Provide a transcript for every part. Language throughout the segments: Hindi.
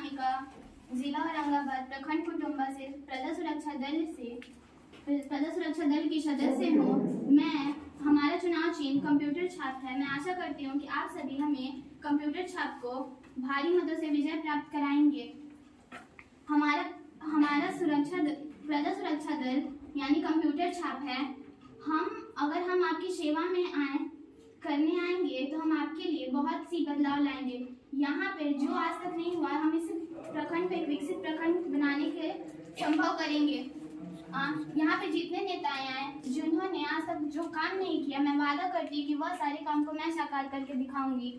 अनामिका, जिला औरंगाबाद, प्रखंड कुटुंबा से प्रजा सुरक्षा दल की सदस्य हूँ। मैं हमारा चुनाव चिन्ह कंप्यूटर छाप है। मैं आशा करती हूँ कि आप सभी हमें कंप्यूटर छाप को भारी मतों से विजय प्राप्त कराएंगे। हमारा हमारा प्रजा सुरक्षा दल यानी कंप्यूटर छाप है। अगर हम आपकी सेवा में करने आएंगे तो हम आपके लिए बहुत सी बदलाव लाएंगे। यहाँ पे जो आज तक नहीं हुआ, हम इस प्रखंड पे विकसित प्रखंड बनाने के संभव करेंगे। यहाँ पे जितने नेताएं आए जिन्होंने आज तक जो काम नहीं किया, मैं वादा करती हूँ कि वह सारे काम को मैं साकार करके दिखाऊंगी।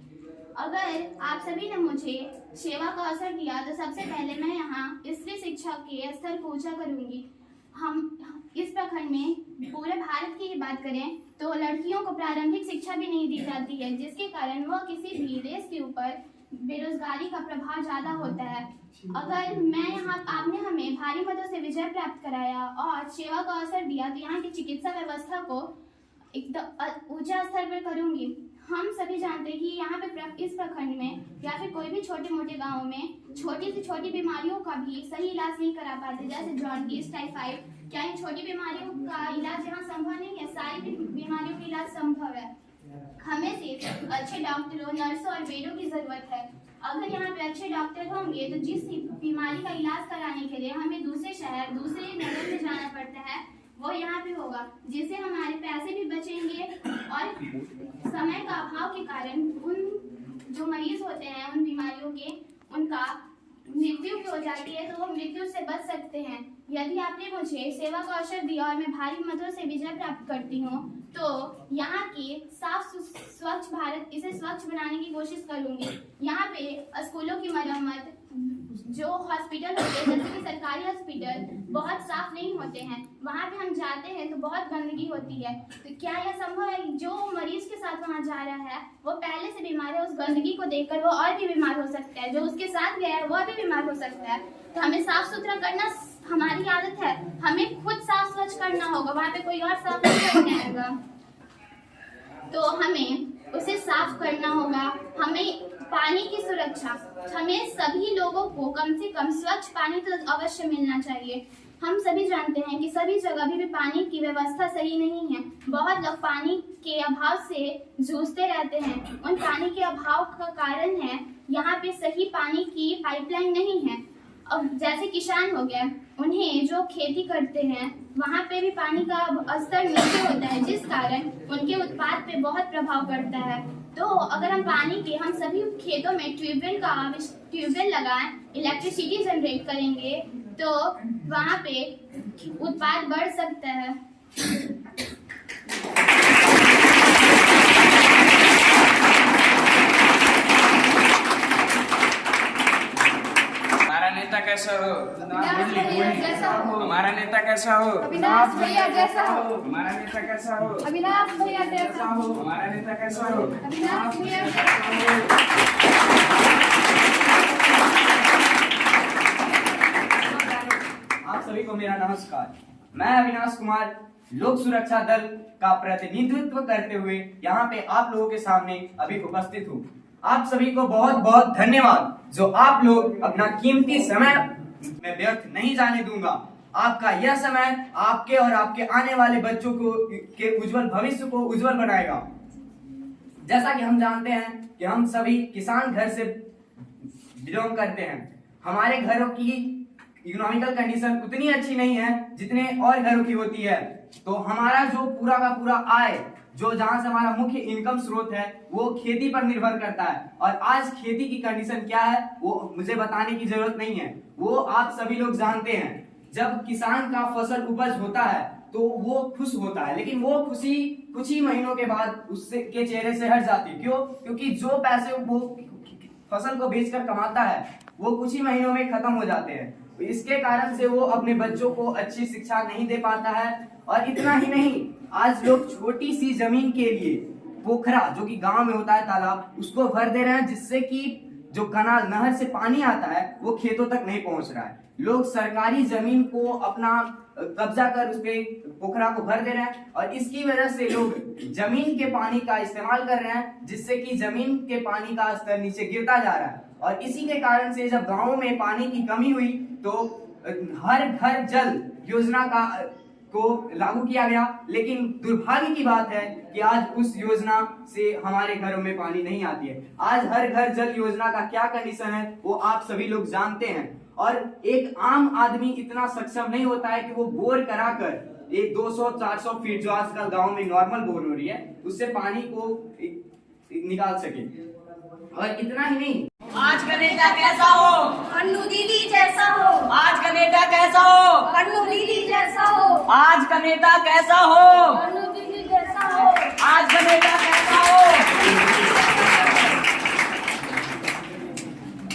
अगर आप सभी ने मुझे सेवा का अवसर दिया तो सबसे पहले मैं यहाँ स्त्री शिक्षा के स्तर को ऊंचा करूंगी। हम इस प्रखंड में पूरे भारत की ही बात करें तो लड़कियों को प्रारंभिक शिक्षा भी नहीं दी जाती है, जिसके कारण वह किसी भी देश के ऊपर बेरोजगारी का प्रभाव ज्यादा होता है। अगर आपने हमें भारी मतों से विजय प्राप्त कराया और सेवा का अवसर दिया तो यहाँ की चिकित्सा व्यवस्था को एकदम ऊंचा स्तर पर करूंगी। हम सभी जानते हैं कि यहाँ पे इस प्रखंड में या फिर कोई भी छोटे मोटे गाँव में छोटी से छोटी बीमारियों का भी सही इलाज नहीं करा पाते, जैसे जॉन्डिस, टाइफाइड। क्या इन छोटी बीमारियों का इलाज यहाँ संभव नहीं है? सारी बीमारियों का इलाज संभव है। हमें सिर्फ अच्छे डॉक्टरों, नर्सों और वेडों की जरूरत है। अगर यहाँ पे अच्छे डॉक्टर होंगे तो जिस बीमारी का इलाज कराने के लिए हमें दूसरे शहर, दूसरे नगर में जाना पड़ता है, वो यहाँ पे होगा, जिससे हमारे पैसे भी बचेंगे और समय का अभाव के कारण उन जो मरीज होते हैं उन बीमारियों के उनका मृत्यु भी हो जाती है, तो वो मृत्यु से बच सकते हैं। यदि आपने मुझे सेवा का अवसर दिया और मैं भारी मतों से विजय प्राप्त करती हूँ तो यहाँ की स्वच्छ भारत, इसे स्वच्छ बनाने की कोशिश करूंगी। यहाँ पे स्कूलों की मरम्मत, जो हॉस्पिटल होते हैं जैसे कि सरकारी हॉस्पिटल बहुत साफ नहीं होते हैं, वहाँ पे हम जाते हैं तो बहुत गंदगी होती है। तो क्या यह संभव है जो मरीज के साथ वहाँ जा रहा है वो पहले से बीमार है, उस गंदगी को देखकर वो और भी बीमार हो सकता है, जो उसके साथ गया है वह भी बीमार हो सकता है। तो हमें साफ सुथरा करना हमारी आदत है, हमें खुद साफ स्वच्छ करना होगा, वहाँ पे कोई और साफ नहीं करने आएगा, तो हमें उसे साफ करना होगा। हमें पानी की सुरक्षा, हमें सभी लोगों को कम से कम स्वच्छ पानी तो अवश्य मिलना चाहिए। हम सभी जानते हैं कि सभी जगह भी पानी की व्यवस्था सही नहीं है। बहुत लोग पानी के अभाव से जूझते रहते हैं। उन पानी के अभाव का कारण है यहाँ पे सही पानी की पाइपलाइन नहीं है। अब जैसे किसान हो गए, उन्हें जो खेती करते हैं वहाँ पे भी पानी का स्तर नीचे होता है, जिस कारण उनके उत्पाद पे बहुत प्रभाव पड़ता है। तो अगर हम सभी खेतों में ट्यूबवेल लगाएं, इलेक्ट्रिसिटी जनरेट करेंगे तो वहाँ पे उत्पाद बढ़ सकता है। कैसा हो? हमारा नेता कैसा हो? अविनाश भैया जैसा हो। हमारा नेता कैसा हो? अविनाश भैया जैसा हो। हमारा नेता कैसा हो? अविनाश भैया जैसा हो। आप सभी को मेरा नमस्कार। मैं अविनाश कुमार लोक सुरक्षा दल का प्रतिनिधित्व करते हुए यहाँ पे आप लोगों के सामने अभी उपस्थित हूँ। आप सभी को बहुत बहुत धन्यवाद जो आप लोग अपना कीमती समय में व्यर्थ नहीं जाने दूंगा। आपका यह समय आपके और आपके आने वाले बच्चों को के उज्जवल भविष्य को उज्जवल बनाएगा। जैसा कि हम जानते हैं कि हम सभी किसान घर से बिलोंग करते हैं। हमारे घरों की इकोनॉमिकल कंडीशन उतनी अच्छी नहीं है जितने और घरों की होती है, तो हमारा जो पूरा का पूरा आय, जो जहां से हमारा मुख्य इनकम स्रोत है, वो खेती पर निर्भर करता है। और आज खेती की कंडीशन क्या है वो मुझे बताने की जरूरत नहीं है, वो आप सभी लोग जानते हैं। जब किसान का फसल उपज होता है तो वो खुश होता है, लेकिन वो खुशी कुछ ही महीनों के बाद उससे के चेहरे से हट जाती है। क्यों? क्योंकि जो पैसे वो फसल को बेचकर कमाता है वो कुछ ही महीनों में खत्म हो जाते हैं। इसके कारण से वो अपने बच्चों को अच्छी शिक्षा नहीं दे पाता है। और इतना ही नहीं, आज लोग छोटी सी जमीन के लिए पोखरा, जो कि गांव में होता है तालाब, उसको भर दे रहे हैं, जिससे कि जो कनाल नहर से पानी आता है वो खेतों तक नहीं पहुंच रहा है। लोग सरकारी जमीन को अपना कब्जा कर उस पे पोखरा को भर दे रहे हैं और इसकी वजह से लोग जमीन के पानी का इस्तेमाल कर रहे हैं, जिससे कि जमीन के पानी का स्तर नीचे गिरता जा रहा है। और इसी के कारण से जब गांवों में पानी की कमी हुई तो हर घर जल योजना को लागू किया गया। लेकिन दुर्भाग्य की बात है कि आज उस योजना से हमारे घरों में पानी नहीं आती है। आज हर घर जल योजना का क्या कंडीशन है वो आप सभी लोग जानते हैं। और एक आम आदमी इतना सक्षम नहीं होता है कि वो बोर कराकर एक 200-400 फीट जो आजकल गांव में नॉर्मल बोर हो रही है उससे पानी को निकाल सके। और इतना ही नहीं, आज का नेता कैसा हो? अन्नू दीदी जैसा हो। आज का नेता कैसा हो? अन्नू दीदी जैसा हो। आज का नेता कैसा हो? अन्नू दीदी जैसा हो। आज का नेता कैसा हो?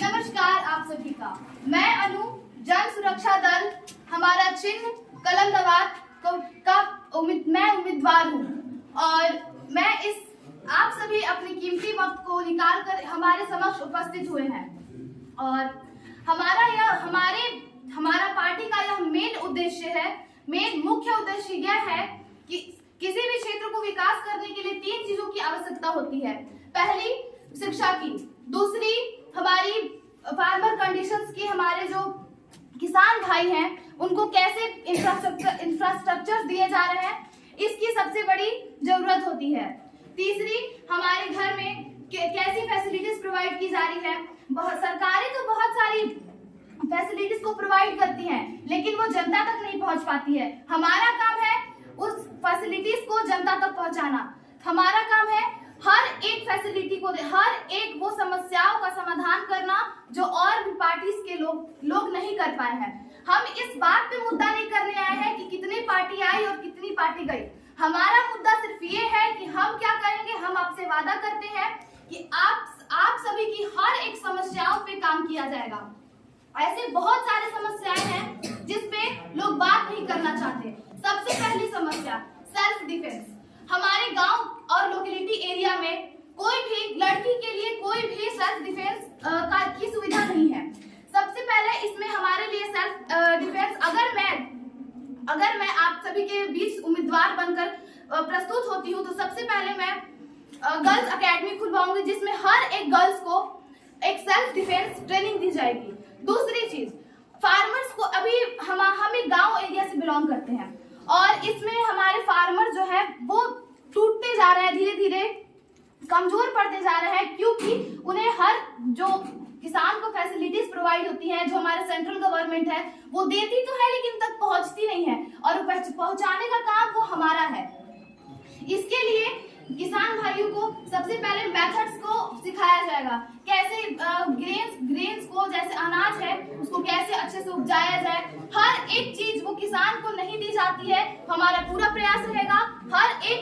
नमस्कार आप सभी का, मैं अनु, जन सुरक्षा दल, हमारा चिन्ह कलम दवात मैं उम्मीदवार हूँ। और मैं आप सभी अपने कीमती वक्त को निकाल कर हमारे समक्ष उपस्थित हुए हैं। और हमारा पार्टी का यह मुख्य उद्देश्य यह है कि किसी भी क्षेत्र को विकास करने के लिए 3 चीजों की आवश्यकता होती है। पहली, शिक्षा की। दूसरी, हमारी फार्मर कंडीशंस की, हमारे जो किसान भाई हैं उनको कैसे इंफ्रास्ट्रक्चर दिए जा रहे हैं, इसकी सबसे बड़ी जरूरत होती है। तीसरी, हमारे घर में कैसी फैसिलिटीज प्रोवाइड की जा रही है। सरकारें तो बहुत सारी फैसिलिटीज को प्रोवाइड करती हैं, लेकिन वो जनता तक नहीं पहुंच पाती है। हमारा काम है उस फैसिलिटीज को जनता तक पहुंचाना। हमारा काम है हर एक फैसिलिटी को, हर एक वो समस्याओं का समाधान करना जो और भी पार्टीज के लोग नहीं कर पाए हैं। हम इस बात पे मुद्दा नहीं करने आए हैं कि कितनी पार्टी आई और कितनी पार्टी गई। हमारा मुद्दा सिर्फ ये है कि हम क्या करेंगे। हम आपसे वादा करते हैं कि आप सभी की हर एक समस्याओं पे काम किया जाएगा। ऐसे बहुत सारे समस्याएं हैं जिस पे लोग बात नहीं करना चाहते। सबसे पहली समस्या सेल्फ डिफेंस। हमारे गांव और लोकेलिटी एरिया में कोई भी लड़की के लिए कोई भी सेल्फ डिफेंस की सुविधा नहीं है। सबसे पहले इसमें हमारे लिए सेल्फ डिफेंस, अगर मैं आप सभी के बीच उम्मीदवार बनकर प्रस्तुत होती हूँ तो सबसे पहले मैं गर्ल्स एकेडमी खुलवाऊंगी जिसमें हर एक गर्ल्स को एक सेल्फ डिफेंस ट्रेनिंग दी जाएगी। दूसरी चीज, फार्मर्स को, अभी हम एक गांव एरिया से बिलोंग करते हैं और इसमें हमारे फार्मर जो है वो टूटते जा रहे हैं, धीरे धीरे कमजोर पड़ते जा रहे हैं, क्योंकि उन्हें हर जो किसान को फैसिलिटीज प्रोवाइड होती हैं, जो हमारे सेंट्रल गवर्नमेंट है वो देती तो है लेकिन तक पहुंचती नहीं है, और पहुंचाने का काम वो हमारा है। इसके लिए किसान भाइयों को सबसे पहले मेथड्स को सिखाया जाएगा, कैसे ग्रेन्स को, जैसे अनाज है उसको कैसे अच्छे से उपजाया जाए। हर एक चीज वो किसान को नहीं दी जाती है। हमारा पूरा प्रयास रहेगा हर एक